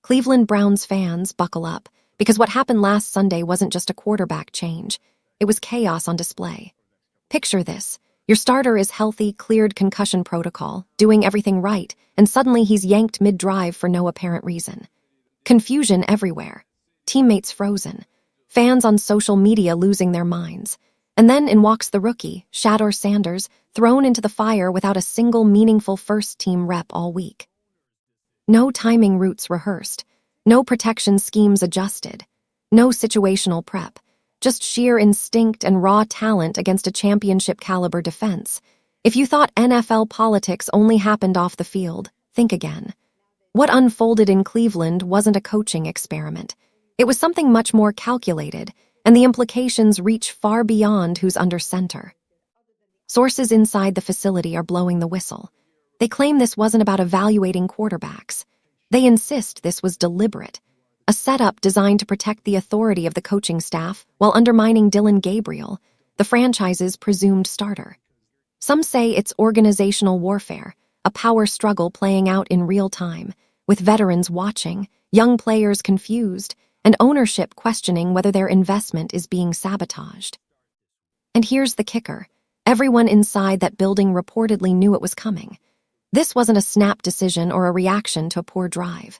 Cleveland Browns fans, buckle up, because what happened last Sunday wasn't just a quarterback change. It was chaos on display. Picture this. Your starter is healthy, cleared concussion protocol, doing everything right, and suddenly he's yanked mid-drive for no apparent reason. Confusion everywhere. Teammates frozen. Fans on social media losing their minds. And then in walks the rookie, Shedeur Sanders, thrown into the fire without a single meaningful first-team rep all week. No timing routes rehearsed. No protection schemes adjusted. No situational prep. Just sheer instinct and raw talent against a championship-caliber defense. If you thought NFL politics only happened off the field, think again. What unfolded in Cleveland wasn't a coaching experiment. It was something much more calculated, and the implications reach far beyond who's under center. Sources inside the facility are blowing the whistle. They claim this wasn't about evaluating quarterbacks. They insist this was deliberate, a setup designed to protect the authority of the coaching staff while undermining Dillon Gabriel, the franchise's presumed starter. Some say it's organizational warfare, a power struggle playing out in real time, with veterans watching, young players confused, and ownership questioning whether their investment is being sabotaged. And here's the kicker. Everyone inside that building reportedly knew it was coming. This wasn't a snap decision or a reaction to a poor drive.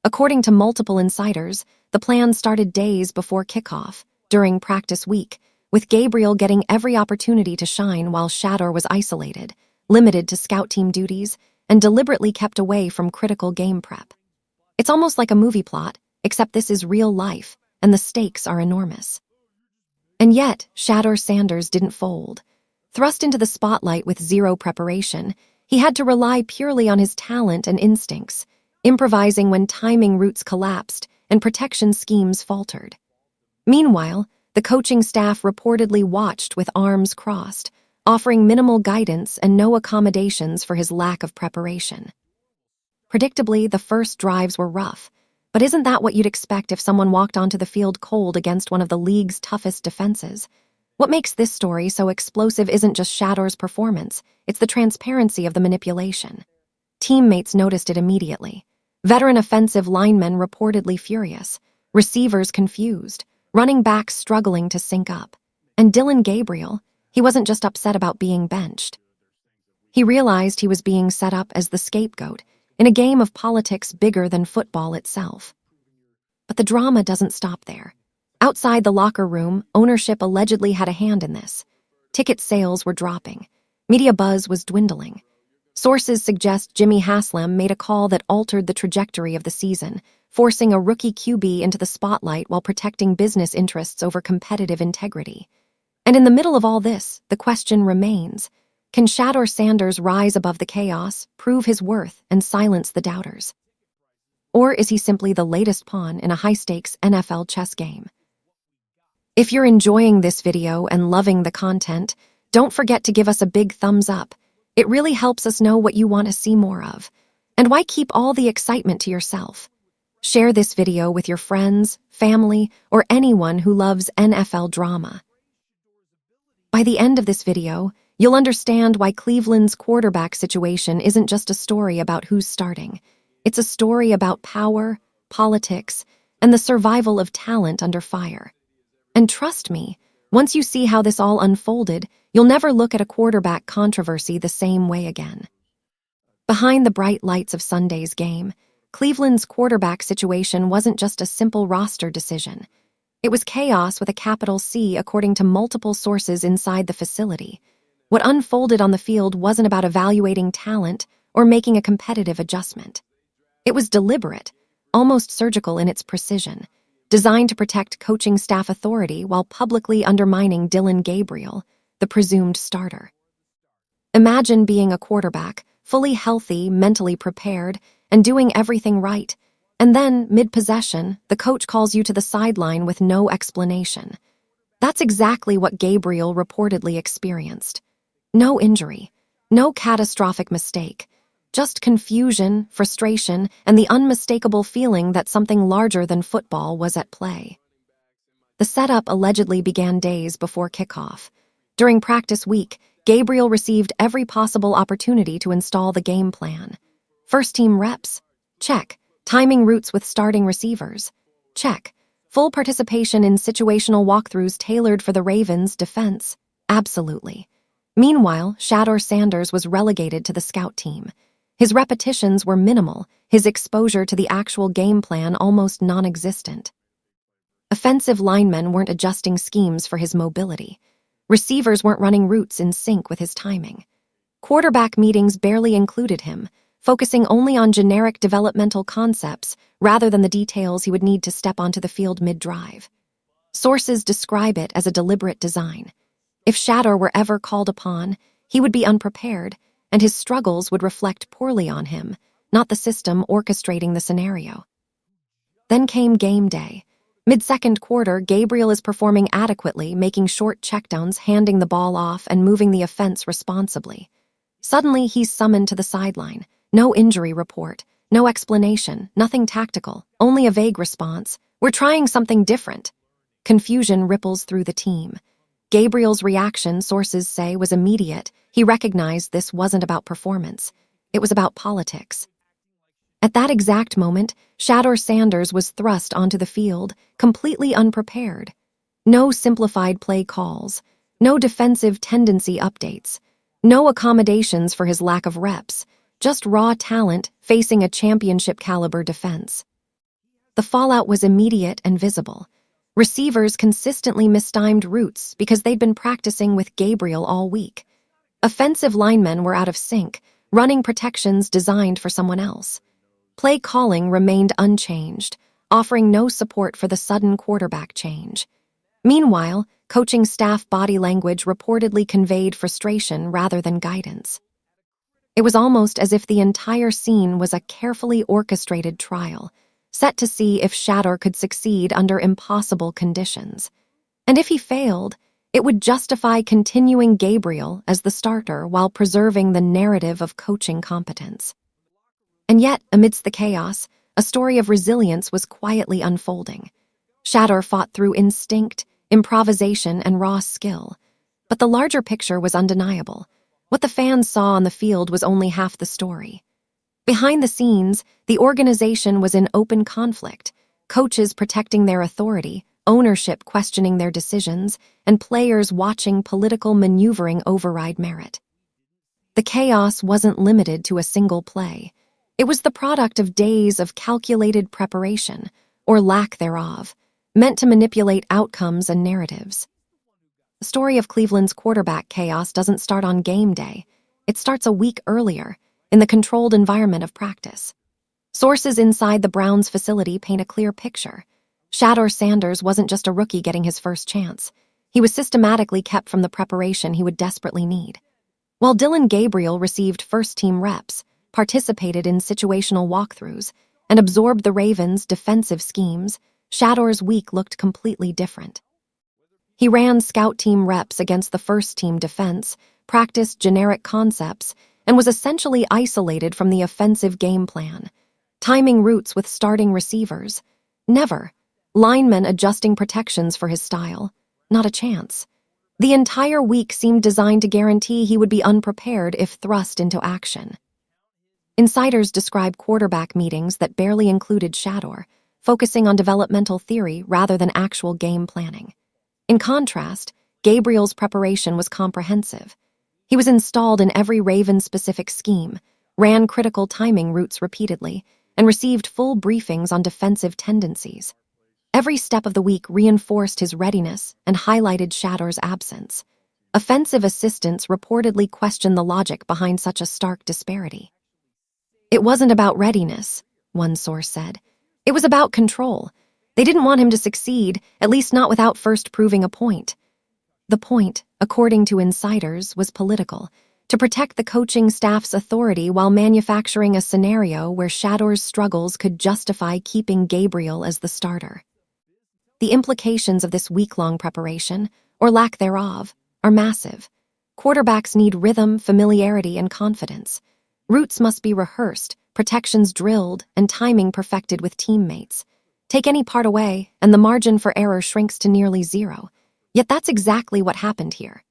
According to multiple insiders, the plan started days before kickoff, during practice week, with Gabriel getting every opportunity to shine while Shedeur was isolated, limited to scout team duties, and deliberately kept away from critical game prep. It's almost like a movie plot, except this is real life, and the stakes are enormous. And yet, Shedeur Sanders didn't fold. Thrust into the spotlight with zero preparation, he had to rely purely on his talent and instincts, improvising when timing routes collapsed and protection schemes faltered. Meanwhile, the coaching staff reportedly watched with arms crossed, offering minimal guidance and no accommodations for his lack of preparation. Predictably, the first drives were rough, but isn't that what you'd expect if someone walked onto the field cold against one of the league's toughest defenses? What makes this story so explosive isn't just Shedeur's performance, it's the transparency of the manipulation. Teammates noticed it immediately. Veteran offensive linemen reportedly furious, receivers confused, running backs struggling to sync up. And Dillon Gabriel, he wasn't just upset about being benched. He realized he was being set up as the scapegoat in a game of politics bigger than football itself. But the drama doesn't stop there. Outside the locker room, ownership allegedly had a hand in this. Ticket sales were dropping. Media buzz was dwindling. Sources suggest Jimmy Haslam made a call that altered the trajectory of the season, forcing a rookie QB into the spotlight while protecting business interests over competitive integrity. And in the middle of all this, the question remains, can Shedeur Sanders rise above the chaos, prove his worth, and silence the doubters? Or is he simply the latest pawn in a high-stakes NFL chess game? If you're enjoying this video and loving the content, don't forget to give us a big thumbs up. It really helps us know what you want to see more of. And why keep all the excitement to yourself? Share this video with your friends, family, or anyone who loves NFL drama. By the end of this video, you'll understand why Cleveland's quarterback situation isn't just a story about who's starting. It's a story about power, politics, and the survival of talent under fire. And trust me, once you see how this all unfolded, you'll never look at a quarterback controversy the same way again. Behind the bright lights of Sunday's game, Cleveland's quarterback situation wasn't just a simple roster decision. It was chaos with a capital C, according to multiple sources inside the facility. What unfolded on the field wasn't about evaluating talent or making a competitive adjustment. It was deliberate, almost surgical in its precision, designed to protect coaching staff authority while publicly undermining Dillon Gabriel, the presumed starter. Imagine being a quarterback, fully healthy, mentally prepared, and doing everything right, and then, mid-possession, the coach calls you to the sideline with no explanation. That's exactly what Gabriel reportedly experienced. No injury, no catastrophic mistake, just confusion, frustration, and the unmistakable feeling that something larger than football was at play. The setup allegedly began days before kickoff. During practice week, Gabriel received every possible opportunity to install the game plan. First-team reps? Check. Timing routes with starting receivers. Check. Full participation in situational walkthroughs tailored for the Ravens' defense. Absolutely. Meanwhile, Shedeur Sanders was relegated to the scout team. His repetitions were minimal, his exposure to the actual game plan almost non-existent. Offensive linemen weren't adjusting schemes for his mobility. Receivers weren't running routes in sync with his timing. Quarterback meetings barely included him, focusing only on generic developmental concepts rather than the details he would need to step onto the field mid-drive. Sources describe it as a deliberate design. If Shedeur were ever called upon, he would be unprepared, and his struggles would reflect poorly on him, not the system orchestrating the scenario. Then came game day. Mid-second quarter, Gabriel is performing adequately, making short checkdowns, handing the ball off, and moving the offense responsibly. Suddenly, he's summoned to the sideline. No injury report, no explanation, nothing tactical, only a vague response. "We're trying something different." Confusion ripples through the team. Gabriel's reaction, sources say, was immediate. He recognized this wasn't about performance. It was about politics. At that exact moment, Shedeur Sanders was thrust onto the field, completely unprepared. No simplified play calls, no defensive tendency updates, no accommodations for his lack of reps, just raw talent facing a championship-caliber defense. The fallout was immediate and visible. Receivers consistently mistimed routes because they'd been practicing with Gabriel all week. Offensive linemen were out of sync, running protections designed for someone else. Play calling remained unchanged, offering no support for the sudden quarterback change. Meanwhile, coaching staff body language reportedly conveyed frustration rather than guidance. It was almost as if the entire scene was a carefully orchestrated trial, set to see if Shedeur could succeed under impossible conditions. And if he failed, it would justify continuing Gabriel as the starter while preserving the narrative of coaching competence. And yet, amidst the chaos, a story of resilience was quietly unfolding. Shedeur fought through instinct, improvisation, and raw skill. But the larger picture was undeniable. What the fans saw on the field was only half the story. Behind the scenes, the organization was in open conflict, coaches protecting their authority, ownership questioning their decisions, and players watching political maneuvering override merit. The chaos wasn't limited to a single play. It was the product of days of calculated preparation, or lack thereof, meant to manipulate outcomes and narratives. The story of Cleveland's quarterback chaos doesn't start on game day. It starts a week earlier, in the controlled environment of practice. Sources inside the Browns facility paint a clear picture. Shedeur Sanders wasn't just a rookie getting his first chance. He was systematically kept from the preparation he would desperately need. While Dillon Gabriel received first-team reps, participated in situational walkthroughs, and absorbed the Ravens' defensive schemes, Shedeur's week looked completely different. He ran scout team reps against the first-team defense, practiced generic concepts, and was essentially isolated from the offensive game plan. Timing routes with starting receivers. Never. Linemen adjusting protections for his style. Not a chance. The entire week seemed designed to guarantee he would be unprepared if thrust into action. Insiders describe quarterback meetings that barely included Shedeur, focusing on developmental theory rather than actual game planning. In contrast, Gabriel's preparation was comprehensive. He was installed in every Raven-specific scheme, ran critical timing routes repeatedly, and received full briefings on defensive tendencies. Every step of the week reinforced his readiness and highlighted Shedeur's absence. Offensive assistants reportedly questioned the logic behind such a stark disparity. It wasn't about readiness, one source said. It was about control. They didn't want him to succeed, at least not without first proving a point. The point, according to insiders, was political, to protect the coaching staff's authority while manufacturing a scenario where Shedeur's struggles could justify keeping Gabriel as the starter. The implications of this week-long preparation, or lack thereof, are massive. Quarterbacks need rhythm, familiarity, and confidence. Routes must be rehearsed, protections drilled, and timing perfected with teammates. Take any part away, and the margin for error shrinks to nearly zero. Yet that's exactly what happened here.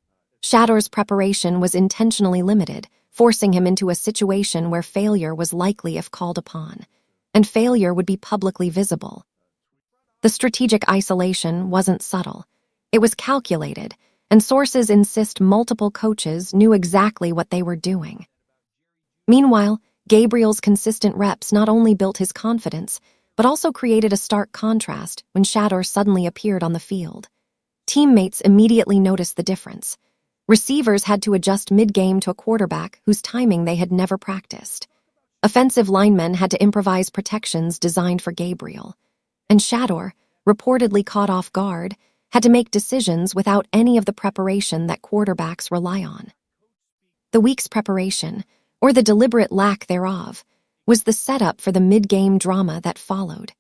Shedeur's preparation was intentionally limited, forcing him into a situation where failure was likely if called upon. and failure would be publicly visible. The strategic isolation wasn't subtle. It was calculated, and sources insist multiple coaches knew exactly what they were doing. Meanwhile, Gabriel's consistent reps not only built his confidence, but also created a stark contrast when Shedeur suddenly appeared on the field. Teammates immediately noticed the difference. Receivers had to adjust mid-game to a quarterback whose timing they had never practiced. Offensive linemen had to improvise protections designed for Gabriel. And Shedeur, reportedly caught off guard, had to make decisions without any of the preparation that quarterbacks rely on. The week's preparation, or the deliberate lack thereof, was the setup for the mid-game drama that followed.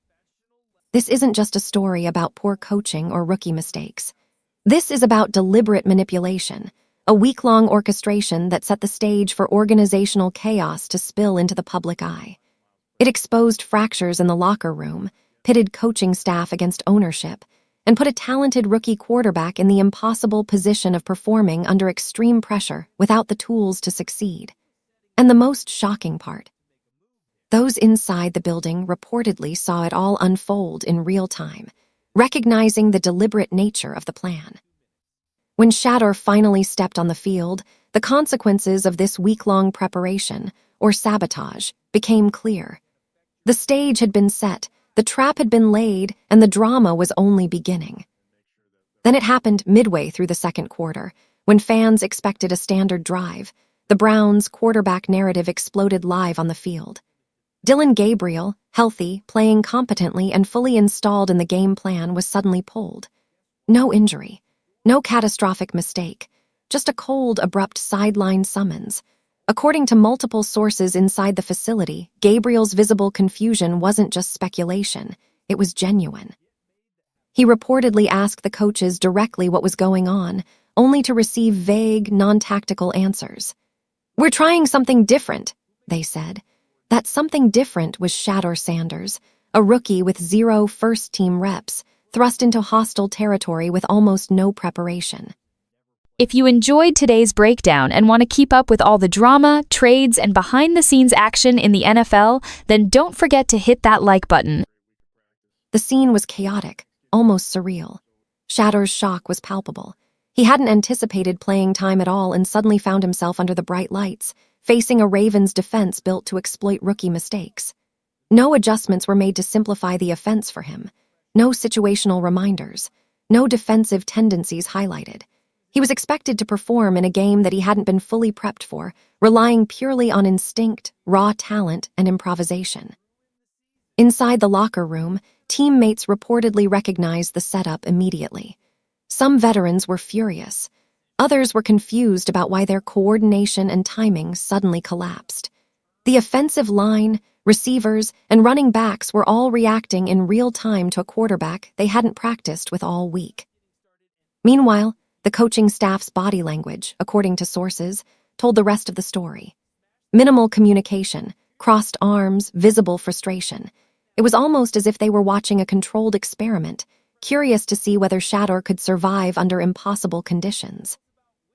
This isn't just a story about poor coaching or rookie mistakes. This is about deliberate manipulation, a week-long orchestration that set the stage for organizational chaos to spill into the public eye. It exposed fractures in the locker room, pitted coaching staff against ownership, and put a talented rookie quarterback in the impossible position of performing under extreme pressure without the tools to succeed. And the most shocking part, those inside the building reportedly saw it all unfold in real time, recognizing the deliberate nature of the plan. When Shedeur finally stepped on the field, the consequences of this week-long preparation, or sabotage, became clear. The stage had been set, the trap had been laid, and the drama was only beginning. Then it happened midway through the second quarter, when fans expected a standard drive. The Browns' quarterback narrative exploded live on the field. Dillon Gabriel, healthy, playing competently, and fully installed in the game plan, was suddenly pulled. No injury, no catastrophic mistake, just a cold, abrupt sideline summons. According to multiple sources inside the facility, Gabriel's visible confusion wasn't just speculation, it was genuine. He reportedly asked the coaches directly what was going on, only to receive vague, non-tactical answers. "We're trying something different," they said. That something different was Shedeur Sanders, a rookie with 0 first-team reps, thrust into hostile territory with almost no preparation. If you enjoyed today's breakdown and want to keep up with all the drama, trades, and behind-the-scenes action in the NFL, then don't forget to hit that like button. The scene was chaotic, almost surreal. Shedeur's shock was palpable. He hadn't anticipated playing time at all and suddenly found himself under the bright lights, facing a Ravens defense built to exploit rookie mistakes. No adjustments were made to simplify the offense for him. No situational reminders. No defensive tendencies highlighted. He was expected to perform in a game that he hadn't been fully prepped for, relying purely on instinct, raw talent, and improvisation. Inside the locker room, teammates reportedly recognized the setup immediately. Some veterans were furious. Others were confused about why their coordination and timing suddenly collapsed. The offensive line, receivers, and running backs were all reacting in real time to a quarterback they hadn't practiced with all week. Meanwhile, the coaching staff's body language, according to sources, told the rest of the story. Minimal communication, crossed arms, visible frustration. It was almost as if they were watching a controlled experiment, curious to see whether Shedeur could survive under impossible conditions.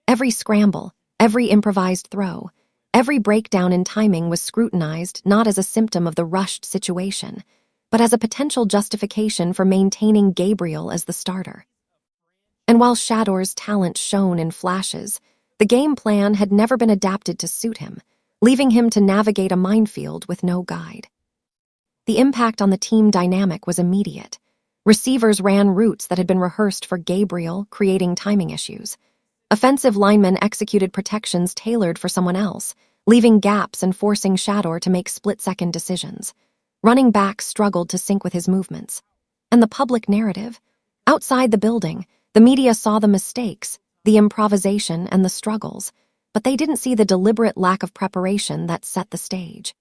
Every scramble, every improvised throw, every breakdown in timing was scrutinized not as a symptom of the rushed situation, but as a potential justification for maintaining Gabriel as the starter. And while Shedeur's talent shone in flashes, the game plan had never been adapted to suit him, leaving him to navigate a minefield with no guide. The impact on the team dynamic was immediate. Receivers ran routes that had been rehearsed for Gabriel, creating timing issues. Offensive linemen executed protections tailored for someone else, leaving gaps and forcing Shedeur to make split-second decisions. Running backs struggled to sync with his movements. And the public narrative? Outside the building, the media saw the mistakes, the improvisation, and the struggles, but they didn't see the deliberate lack of preparation that set the stage.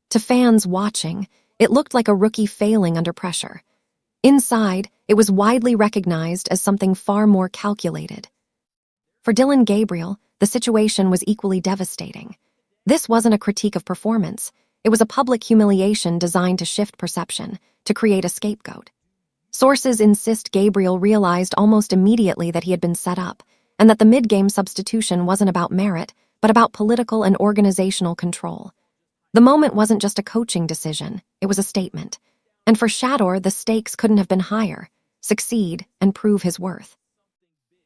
To fans watching, it looked like a rookie failing under pressure. Inside, it was widely recognized as something far more calculated. For Dillon Gabriel, the situation was equally devastating. This wasn't a critique of performance. It was a public humiliation designed to shift perception, to create a scapegoat. Sources insist Gabriel realized almost immediately that he had been set up, and that the mid-game substitution wasn't about merit, but about political and organizational control. The moment wasn't just a coaching decision, it was a statement. And for Shedeur, the stakes couldn't have been higher: succeed and prove his worth.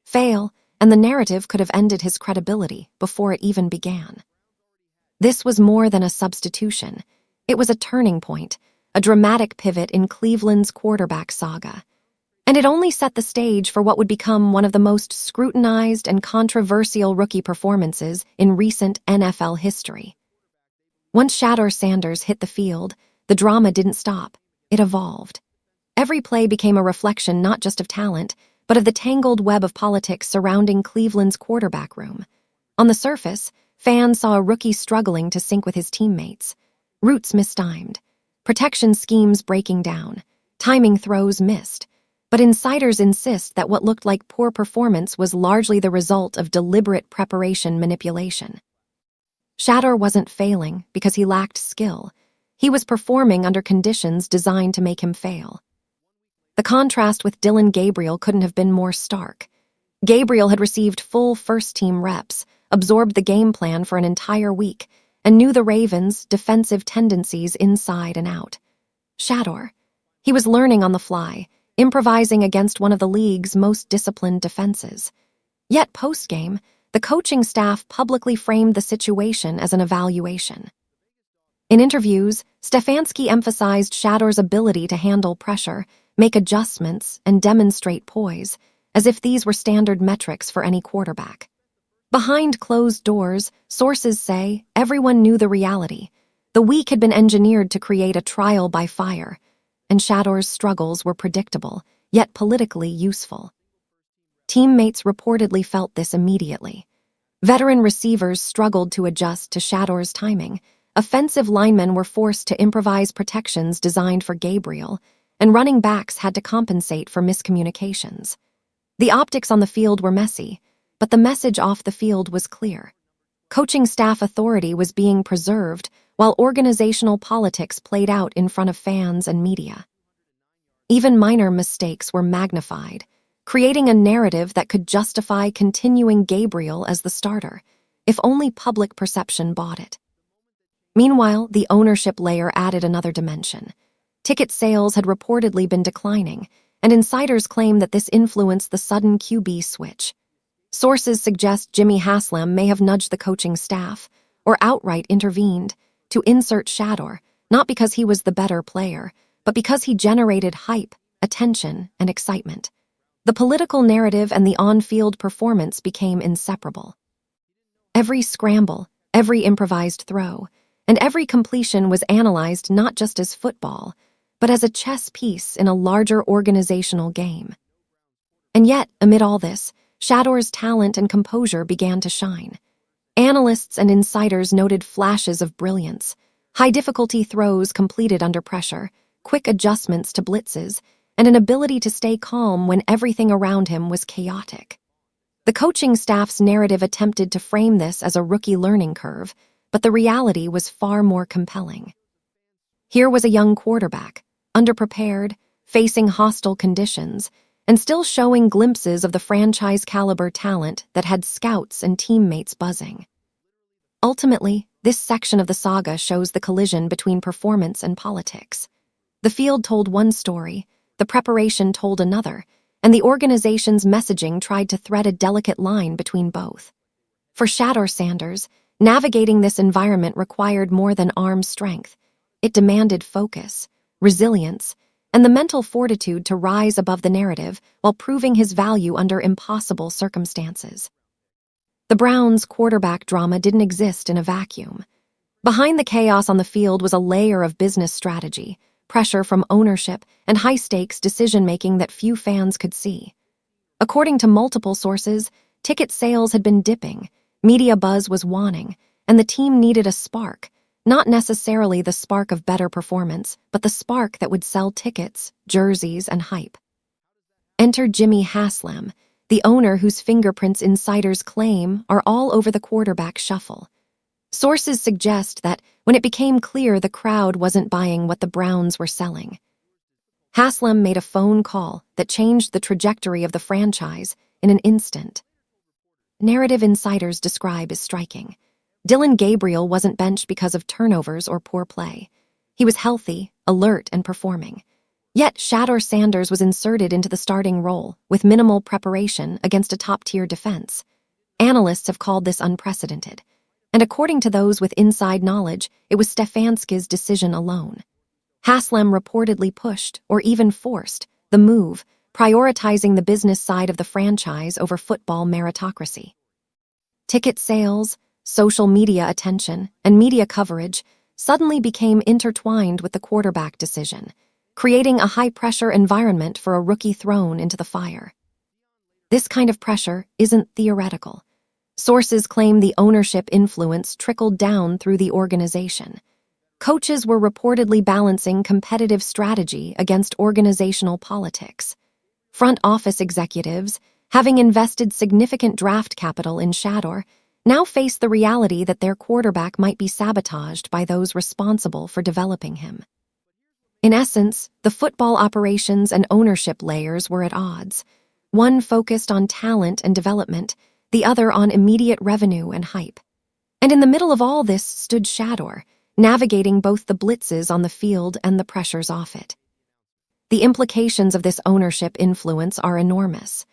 Fail, and the narrative could have ended his credibility before it even began. This was more than a substitution. It was a turning point, a dramatic pivot in Cleveland's quarterback saga. And it only set the stage for what would become one of the most scrutinized and controversial rookie performances in recent NFL history. Once Shedeur Sanders hit the field, the drama didn't stop. It evolved. Every play became a reflection not just of talent, but of the tangled web of politics surrounding Cleveland's quarterback room. On the surface, fans saw a rookie struggling to sync with his teammates. Routes mistimed, protection schemes breaking down, timing throws missed. But insiders insist that what looked like poor performance was largely the result of deliberate preparation manipulation. Shedeur wasn't failing because he lacked skill. He was performing under conditions designed to make him fail. The contrast with Dillon Gabriel couldn't have been more stark. Gabriel had received full first-team reps, absorbed the game plan for an entire week, and knew the Ravens' defensive tendencies inside and out. Shedeur, he was learning on the fly, improvising against one of the league's most disciplined defenses. Yet post-game, the coaching staff publicly framed the situation as an evaluation. In interviews, Stefanski emphasized Shedeur's ability to handle pressure, make adjustments, and demonstrate poise, as if these were standard metrics for any quarterback. Behind closed doors, sources say everyone knew the reality. The week had been engineered to create a trial by fire, and Shedeur's struggles were predictable, yet politically useful. Teammates reportedly felt this immediately. Veteran receivers struggled to adjust to Shedeur's timing. Offensive linemen were forced to improvise protections designed for Gabriel, and running backs had to compensate for miscommunications. The optics on the field were messy, but the message off the field was clear. Coaching staff authority was being preserved, while organizational politics played out in front of fans and media. Even minor mistakes were magnified, creating a narrative that could justify continuing Gabriel as the starter, if only public perception bought it. Meanwhile, the ownership layer added another dimension. Ticket sales had reportedly been declining, and insiders claim that this influenced the sudden QB switch. Sources suggest Jimmy Haslam may have nudged the coaching staff, or outright intervened, to insert Shedeur, not because he was the better player, but because he generated hype, attention, and excitement. The political narrative and the on-field performance became inseparable. Every scramble, every improvised throw, and every completion was analyzed not just as football, but as a chess piece in a larger organizational game. And yet, amid all this, Shedeur's talent and composure began to shine. Analysts and insiders noted flashes of brilliance, high-difficulty throws completed under pressure, quick adjustments to blitzes, and an ability to stay calm when everything around him was chaotic. The coaching staff's narrative attempted to frame this as a rookie learning curve, but the reality was far more compelling. Here was a young quarterback, underprepared, facing hostile conditions, and still showing glimpses of the franchise-caliber talent that had scouts and teammates buzzing. Ultimately, this section of the saga shows the collision between performance and politics. The field told one story, the preparation told another, and the organization's messaging tried to thread a delicate line between both. For Shedeur Sanders, navigating this environment required more than arm strength. It demanded focus, resilience, and the mental fortitude to rise above the narrative while proving his value under impossible circumstances. The Browns' quarterback drama didn't exist in a vacuum. Behind the chaos on the field was a layer of business strategy, pressure from ownership, and high-stakes decision-making that few fans could see. According to multiple sources, ticket sales had been dipping, media buzz was waning, and the team needed a spark, not necessarily the spark of better performance, but the spark that would sell tickets, jerseys, and hype. Enter Jimmy Haslam, the owner whose fingerprints insiders claim are all over the quarterback shuffle. Sources suggest that when it became clear the crowd wasn't buying what the Browns were selling, Haslam made a phone call that changed the trajectory of the franchise in an instant. Narrative insiders describe as striking. Dillon Gabriel wasn't benched because of turnovers or poor play. He was healthy, alert, and performing. Yet Shedeur Sanders was inserted into the starting role with minimal preparation against a top-tier defense. Analysts have called this unprecedented. And according to those with inside knowledge, it was Stefanski's decision alone. Haslam reportedly pushed, or even forced, the move, prioritizing the business side of the franchise over football meritocracy. Ticket sales, social media attention, and media coverage suddenly became intertwined with the quarterback decision, creating a high-pressure environment for a rookie thrown into the fire. This kind of pressure isn't theoretical. Sources claim the ownership influence trickled down through the organization. Coaches were reportedly balancing competitive strategy against organizational politics. Front office executives, having invested significant draft capital in Shedeur, now face the reality that their quarterback might be sabotaged by those responsible for developing him. In essence, the football operations and ownership layers were at odds. One focused on talent and development, the other on immediate revenue and hype. And in the middle of all this stood Shedeur, navigating both the blitzes on the field and the pressures off it. The implications of this ownership influence are enormous.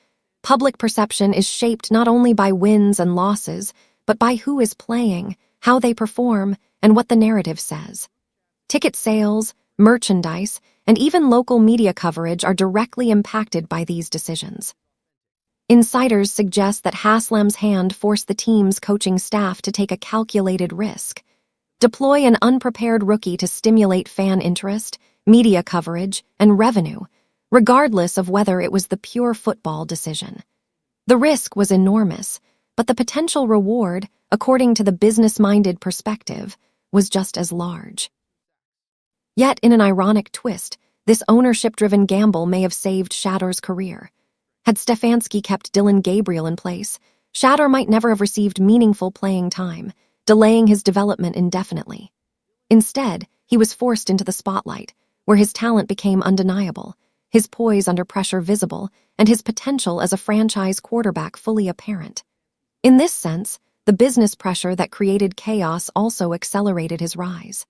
Public perception is shaped not only by wins and losses, but by who is playing, how they perform, and what the narrative says. Ticket sales, merchandise, and even local media coverage are directly impacted by these decisions. Insiders suggest that Haslam's hand forced the team's coaching staff to take a calculated risk. Deploy an unprepared rookie to stimulate fan interest, media coverage, and revenue, regardless of whether it was the pure football decision. The risk was enormous, but the potential reward, according to the business-minded perspective, was just as large. Yet, in an ironic twist, this ownership-driven gamble may have saved Shedeur's career. Had Stefanski kept Dillon Gabriel in place, Shedeur might never have received meaningful playing time, delaying his development indefinitely. Instead, he was forced into the spotlight, where his talent became undeniable, his poise under pressure visible, and his potential as a franchise quarterback fully apparent. In this sense, the business pressure that created chaos also accelerated his rise.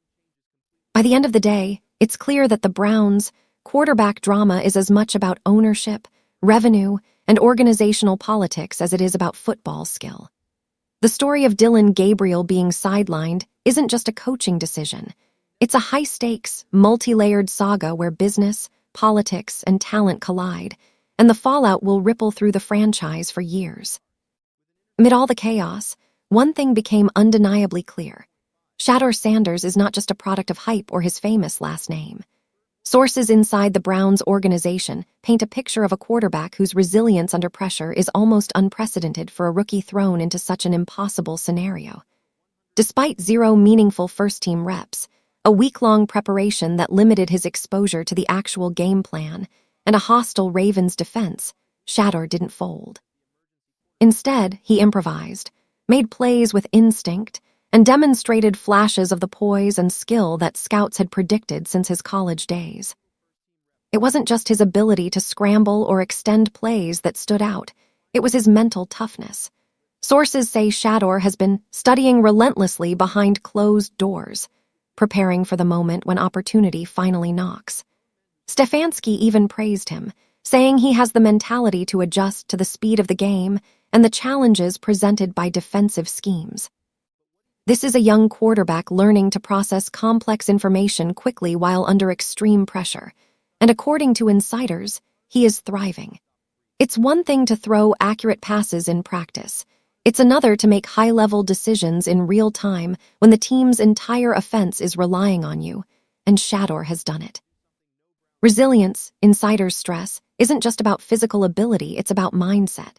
By the end of the day, it's clear that the Browns' quarterback drama is as much about ownership, revenue, and organizational politics as it is about football skill. The story of Dillon Gabriel being sidelined isn't just a coaching decision. It's a high-stakes, multi-layered saga where business, politics, and talent collide, and the fallout will ripple through the franchise for years. Amid all the chaos, one thing became undeniably clear. Shedeur Sanders is not just a product of hype or his famous last name. Sources inside the Browns organization paint a picture of a quarterback whose resilience under pressure is almost unprecedented for a rookie thrown into such an impossible scenario. Despite zero meaningful first-team reps, a week-long preparation that limited his exposure to the actual game plan, and a hostile Ravens defense, Shedeur didn't fold. Instead, he improvised, made plays with instinct, and demonstrated flashes of the poise and skill that scouts had predicted since his college days. It wasn't just his ability to scramble or extend plays that stood out, it was his mental toughness. Sources say Shedeur has been studying relentlessly behind closed doors, preparing for the moment when opportunity finally knocks. Stefanski even praised him, saying he has the mentality to adjust to the speed of the game and the challenges presented by defensive schemes. This is a young quarterback learning to process complex information quickly while under extreme pressure, and according to insiders, he is thriving. It's one thing to throw accurate passes in practice. It's another to make high-level decisions in real time when the team's entire offense is relying on you, and Shedeur has done it. Resilience, insiders stress, isn't just about physical ability, it's about mindset.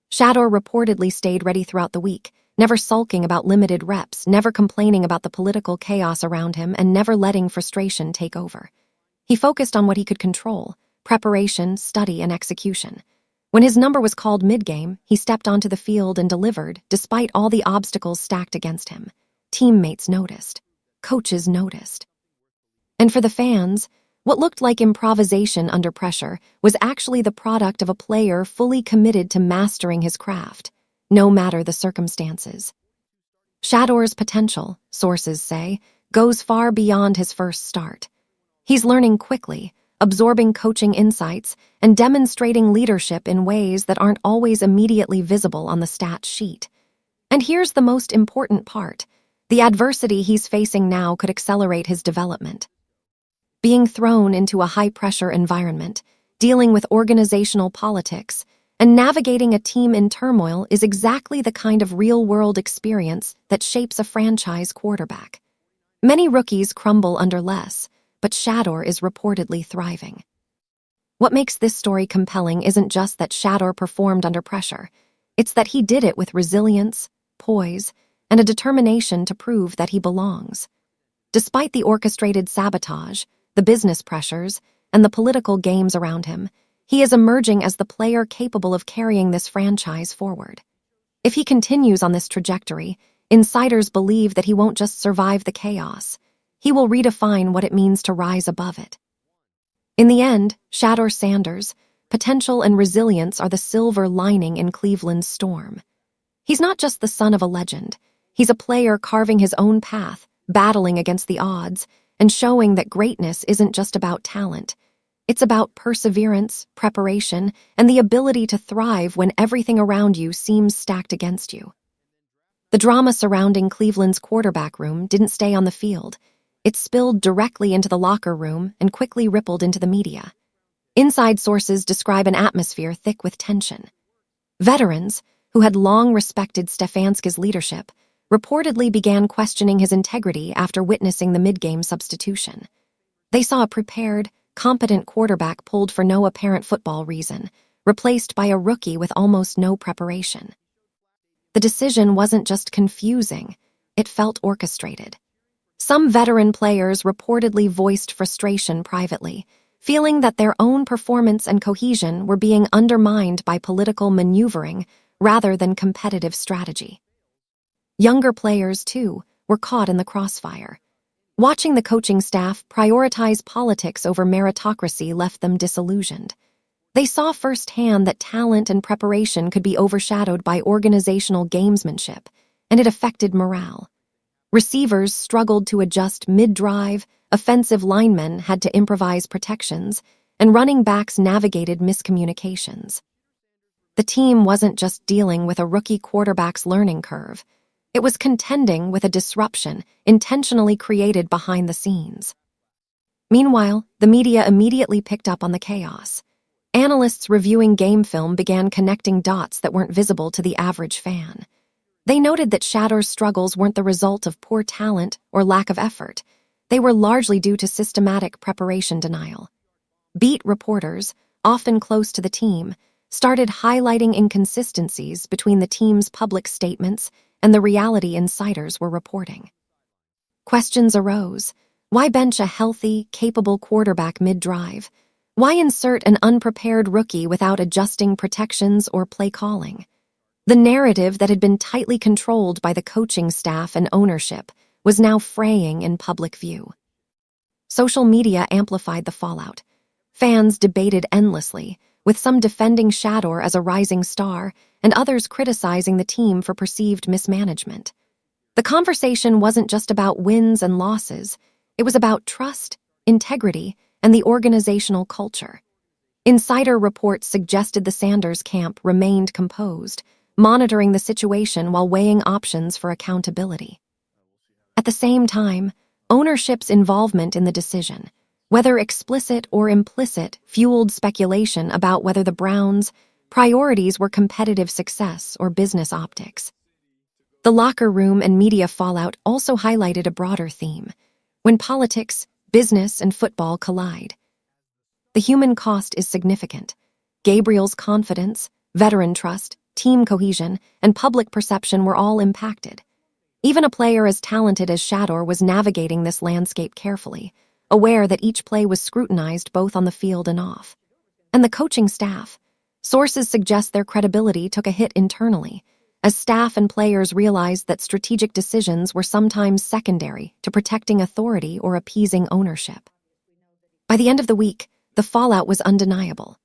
Shedeur reportedly stayed ready throughout the week, never sulking about limited reps, never complaining about the political chaos around him, and never letting frustration take over. He focused on what he could control: preparation, study, and execution. When his number was called mid-game, he stepped onto the field and delivered, despite all the obstacles stacked against him. Teammates noticed. Coaches noticed. And for the fans, what looked like improvisation under pressure was actually the product of a player fully committed to mastering his craft, no matter the circumstances. Shedeur's potential, sources say, goes far beyond his first start. He's learning quickly, absorbing coaching insights, and demonstrating leadership in ways that aren't always immediately visible on the stats sheet. And here's the most important part. The adversity he's facing now could accelerate his development. Being thrown into a high-pressure environment, dealing with organizational politics, and navigating a team in turmoil is exactly the kind of real-world experience that shapes a franchise quarterback. Many rookies crumble under less, but Shedeur is reportedly thriving. What makes this story compelling isn't just that Shedeur performed under pressure. It's that he did it with resilience, poise, and a determination to prove that he belongs. Despite the orchestrated sabotage, the business pressures, and the political games around him, he is emerging as the player capable of carrying this franchise forward. If he continues on this trajectory, insiders believe that he won't just survive the chaos, he will redefine what it means to rise above it. In the end, Shedeur Sanders' potential and resilience are the silver lining in Cleveland's storm. He's not just the son of a legend. He's a player carving his own path, battling against the odds, and showing that greatness isn't just about talent. It's about perseverance, preparation, and the ability to thrive when everything around you seems stacked against you. The drama surrounding Cleveland's quarterback room didn't stay on the field. It spilled directly into the locker room and quickly rippled into the media. Inside sources describe an atmosphere thick with tension. Veterans, who had long respected Stefanski's leadership, reportedly began questioning his integrity after witnessing the mid-game substitution. They saw a prepared, competent quarterback pulled for no apparent football reason, replaced by a rookie with almost no preparation. The decision wasn't just confusing, it felt orchestrated. Some veteran players reportedly voiced frustration privately, feeling that their own performance and cohesion were being undermined by political maneuvering rather than competitive strategy. Younger players, too, were caught in the crossfire. Watching the coaching staff prioritize politics over meritocracy left them disillusioned. They saw firsthand that talent and preparation could be overshadowed by organizational gamesmanship, and it affected morale. Receivers struggled to adjust mid-drive, offensive linemen had to improvise protections, and running backs navigated miscommunications. The team wasn't just dealing with a rookie quarterback's learning curve. It was contending with a disruption intentionally created behind the scenes. Meanwhile, the media immediately picked up on the chaos. Analysts reviewing game film began connecting dots that weren't visible to the average fan. They noted that Shedeur's struggles weren't the result of poor talent or lack of effort. They were largely due to systematic preparation denial. Beat reporters, often close to the team, started highlighting inconsistencies between the team's public statements and the reality insiders were reporting. Questions arose. Why bench a healthy, capable quarterback mid-drive? Why insert an unprepared rookie without adjusting protections or play calling? The narrative that had been tightly controlled by the coaching staff and ownership was now fraying in public view. Social media amplified the fallout. Fans debated endlessly, with some defending Shedeur as a rising star and others criticizing the team for perceived mismanagement. The conversation wasn't just about wins and losses, it was about trust, integrity, and the organizational culture. Insider reports suggested the Sanders camp remained composed, monitoring the situation while weighing options for accountability. At the same time, ownership's involvement in the decision, whether explicit or implicit, fueled speculation about whether the Browns' priorities were competitive success or business optics. The locker room and media fallout also highlighted a broader theme: when politics, business, and football collide. The human cost is significant. Gabriel's confidence, veteran trust, team cohesion, and public perception were all impacted. Even a player as talented as Shedeur was navigating this landscape carefully, aware that each play was scrutinized both on the field and off. And the coaching staff. Sources suggest their credibility took a hit internally, as staff and players realized that strategic decisions were sometimes secondary to protecting authority or appeasing ownership. By the end of the week, the fallout was undeniable.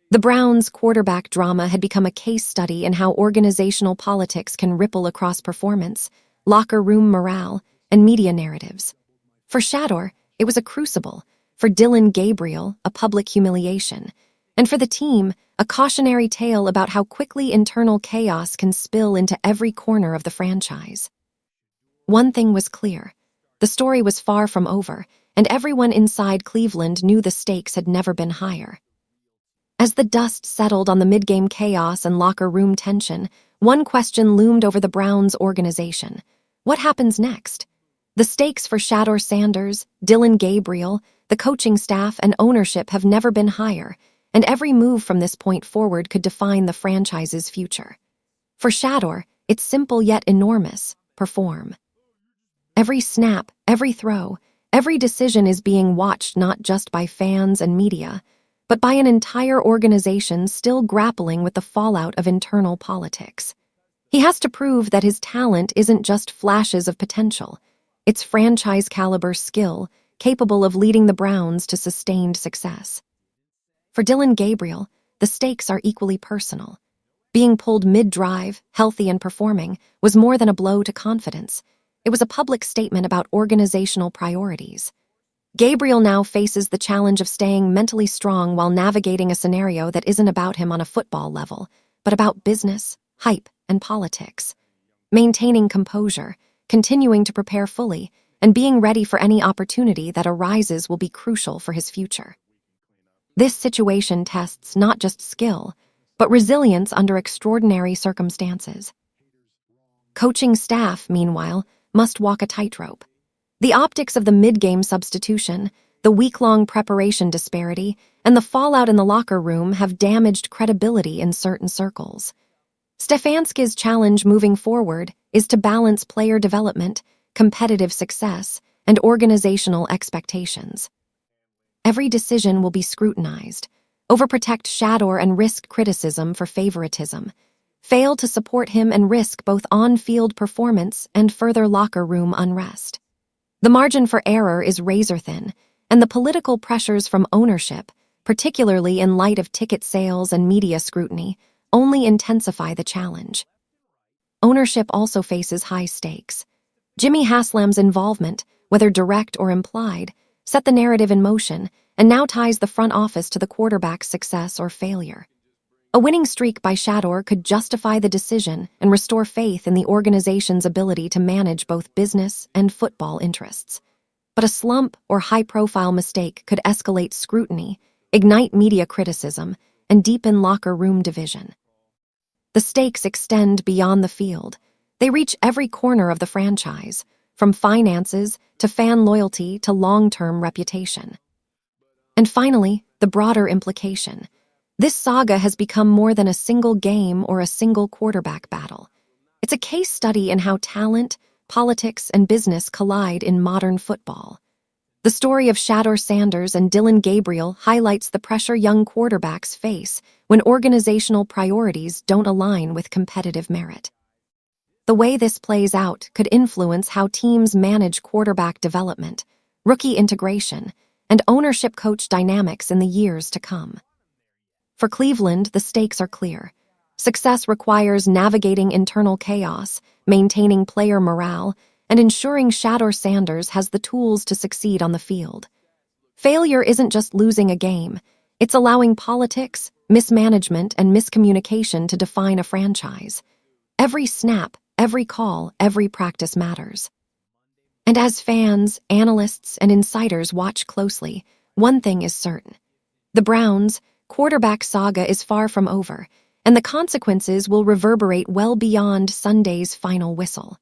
The Browns' quarterback drama had become a case study in how organizational politics can ripple across performance, locker room morale, and media narratives. For Shedeur, it was a crucible. For Dillon Gabriel, a public humiliation. And for the team, a cautionary tale about how quickly internal chaos can spill into every corner of the franchise. One thing was clear. The story was far from over, and everyone inside Cleveland knew the stakes had never been higher. As the dust settled on the mid-game chaos and locker room tension, one question loomed over the Browns' organization. What happens next? The stakes for Shedeur Sanders, Dillon Gabriel, the coaching staff, and ownership have never been higher, and every move from this point forward could define the franchise's future. For Shedeur, it's simple yet enormous: perform. Every snap, every throw, every decision is being watched not just by fans and media, but by an entire organization still grappling with the fallout of internal politics. He has to prove that his talent isn't just flashes of potential. It's franchise-caliber skill, capable of leading the Browns to sustained success. For Dillon Gabriel, the stakes are equally personal. Being pulled mid-drive, healthy and performing, was more than a blow to confidence. It was a public statement about organizational priorities. Gabriel now faces the challenge of staying mentally strong while navigating a scenario that isn't about him on a football level, but about business, hype, and politics. Maintaining composure, continuing to prepare fully, and being ready for any opportunity that arises will be crucial for his future. This situation tests not just skill, but resilience under extraordinary circumstances. Coaching staff, meanwhile, must walk a tightrope. The optics of the mid-game substitution, the week-long preparation disparity, and the fallout in the locker room have damaged credibility in certain circles. Stefanski's challenge moving forward is to balance player development, competitive success, and organizational expectations. Every decision will be scrutinized. Overprotect Shedeur and risk criticism for favoritism. Fail to support him and risk both on-field performance and further locker room unrest. The margin for error is razor-thin, and the political pressures from ownership, particularly in light of ticket sales and media scrutiny, only intensify the challenge. Ownership also faces high stakes. Jimmy Haslam's involvement, whether direct or implied, set the narrative in motion and now ties the front office to the quarterback's success or failure. A winning streak by Shedeur could justify the decision and restore faith in the organization's ability to manage both business and football interests. But a slump or high-profile mistake could escalate scrutiny, ignite media criticism, and deepen locker room division. The stakes extend beyond the field. They reach every corner of the franchise, from finances to fan loyalty to long-term reputation. And finally, the broader implication. This saga has become more than a single game or a single quarterback battle. It's a case study in how talent, politics, and business collide in modern football. The story of Shedeur Sanders and Dillon Gabriel highlights the pressure young quarterbacks face when organizational priorities don't align with competitive merit. The way this plays out could influence how teams manage quarterback development, rookie integration, and ownership-coach dynamics in the years to come. For Cleveland, the stakes are clear. Success requires navigating internal chaos, maintaining player morale, and ensuring Shedeur Sanders has the tools to succeed on the field. Failure isn't just losing a game, it's allowing politics, mismanagement, and miscommunication to define a franchise. Every snap, every call, every practice matters. And as fans, analysts, and insiders watch closely, one thing is certain. The Browns' quarterback saga is far from over, and the consequences will reverberate well beyond Sunday's final whistle.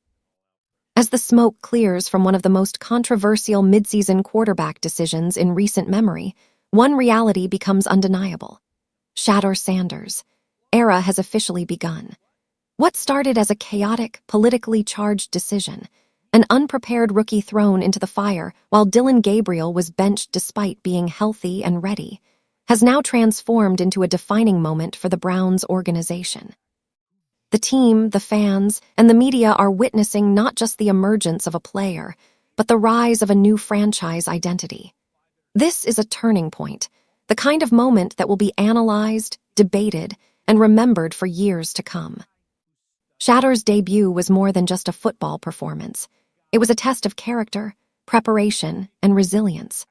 As the smoke clears from one of the most controversial midseason quarterback decisions in recent memory, one reality becomes undeniable. Shedeur Sanders' era has officially begun. What started as a chaotic, politically charged decision, an unprepared rookie thrown into the fire while Dillon Gabriel was benched despite being healthy and ready, has now transformed into a defining moment for the Browns organization. The team, the fans, and the media are witnessing not just the emergence of a player, but the rise of a new franchise identity. This is a turning point, the kind of moment that will be analyzed, debated, and remembered for years to come. Shedeur's debut was more than just a football performance. It was a test of character, preparation, and resilience.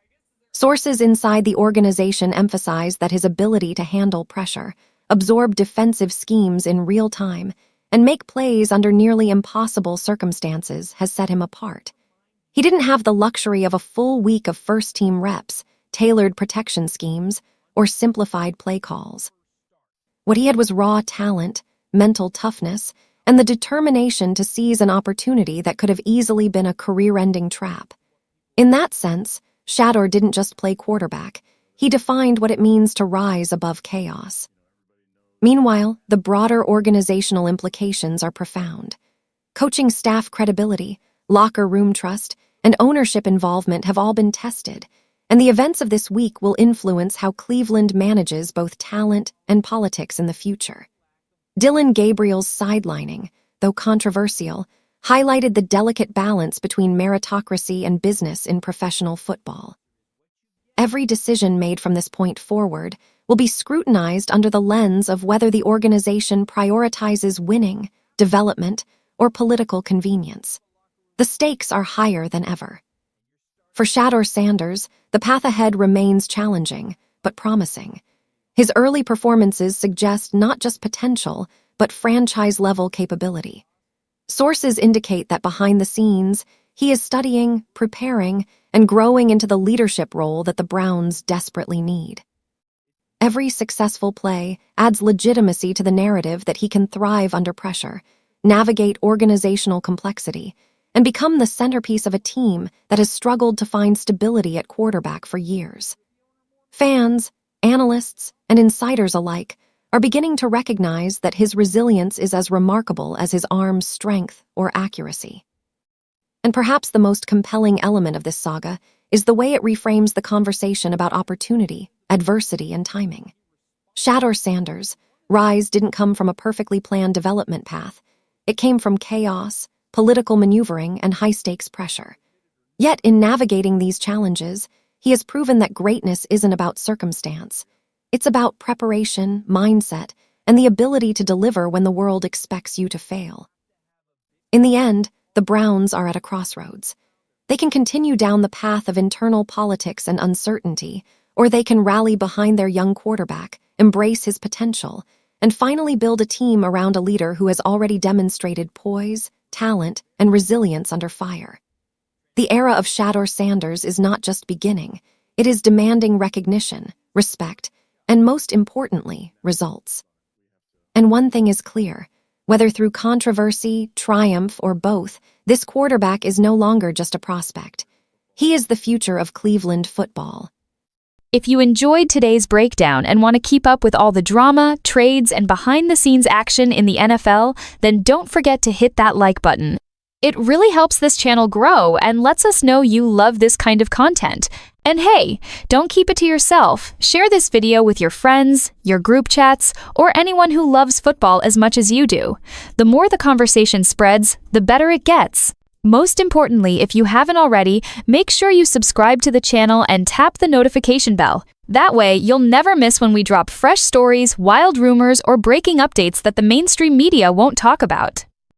Sources inside the organization emphasized that his ability to handle pressure, absorb defensive schemes in real time, and make plays under nearly impossible circumstances has set him apart. He didn't have the luxury of a full week of first-team reps, tailored protection schemes, or simplified play calls. What he had was raw talent, mental toughness, and the determination to seize an opportunity that could have easily been a career-ending trap. In that sense, Shedeur didn't just play quarterback, he defined what it means to rise above chaos. Meanwhile, the broader organizational implications are profound. Coaching staff credibility, locker room trust, and ownership involvement have all been tested, and the events of this week will influence how Cleveland manages both talent and politics in the future. Dillon Gabriel's sidelining, though controversial, highlighted the delicate balance between meritocracy and business in professional football. Every decision made from this point forward will be scrutinized under the lens of whether the organization prioritizes winning, development, or political convenience. The stakes are higher than ever. For Shedeur Sanders, the path ahead remains challenging, but promising. His early performances suggest not just potential, but franchise-level capability. Sources indicate that behind the scenes, he is studying, preparing, and growing into the leadership role that the Browns desperately need. Every successful play adds legitimacy to the narrative that he can thrive under pressure, navigate organizational complexity, and become the centerpiece of a team that has struggled to find stability at quarterback for years. Fans, analysts, and insiders alike are beginning to recognize that his resilience is as remarkable as his arm's strength or accuracy. And perhaps the most compelling element of this saga is the way it reframes the conversation about opportunity, adversity, and timing. Shedeur Sanders' rise didn't come from a perfectly planned development path. It came from chaos, political maneuvering, and high-stakes pressure. Yet, in navigating these challenges, he has proven that greatness isn't about circumstance. It's about preparation, mindset, and the ability to deliver when the world expects you to fail. In the end, the Browns are at a crossroads. They can continue down the path of internal politics and uncertainty, or they can rally behind their young quarterback, embrace his potential, and finally build a team around a leader who has already demonstrated poise, talent, and resilience under fire. The era of Shedeur Sanders is not just beginning, it is demanding recognition, respect, and most importantly, results. And one thing is clear, whether through controversy, triumph, or both, this quarterback is no longer just a prospect. He is the future of Cleveland football. If you enjoyed today's breakdown and want to keep up with all the drama, trades, and behind-the-scenes action in the NFL, then don't forget to hit that like button. It really helps this channel grow and lets us know you love this kind of content. And hey, don't keep it to yourself. Share this video with your friends, your group chats, or anyone who loves football as much as you do. The more the conversation spreads, the better it gets. Most importantly, if you haven't already, make sure you subscribe to the channel and tap the notification bell. That way, you'll never miss when we drop fresh stories, wild rumors, or breaking updates that the mainstream media won't talk about.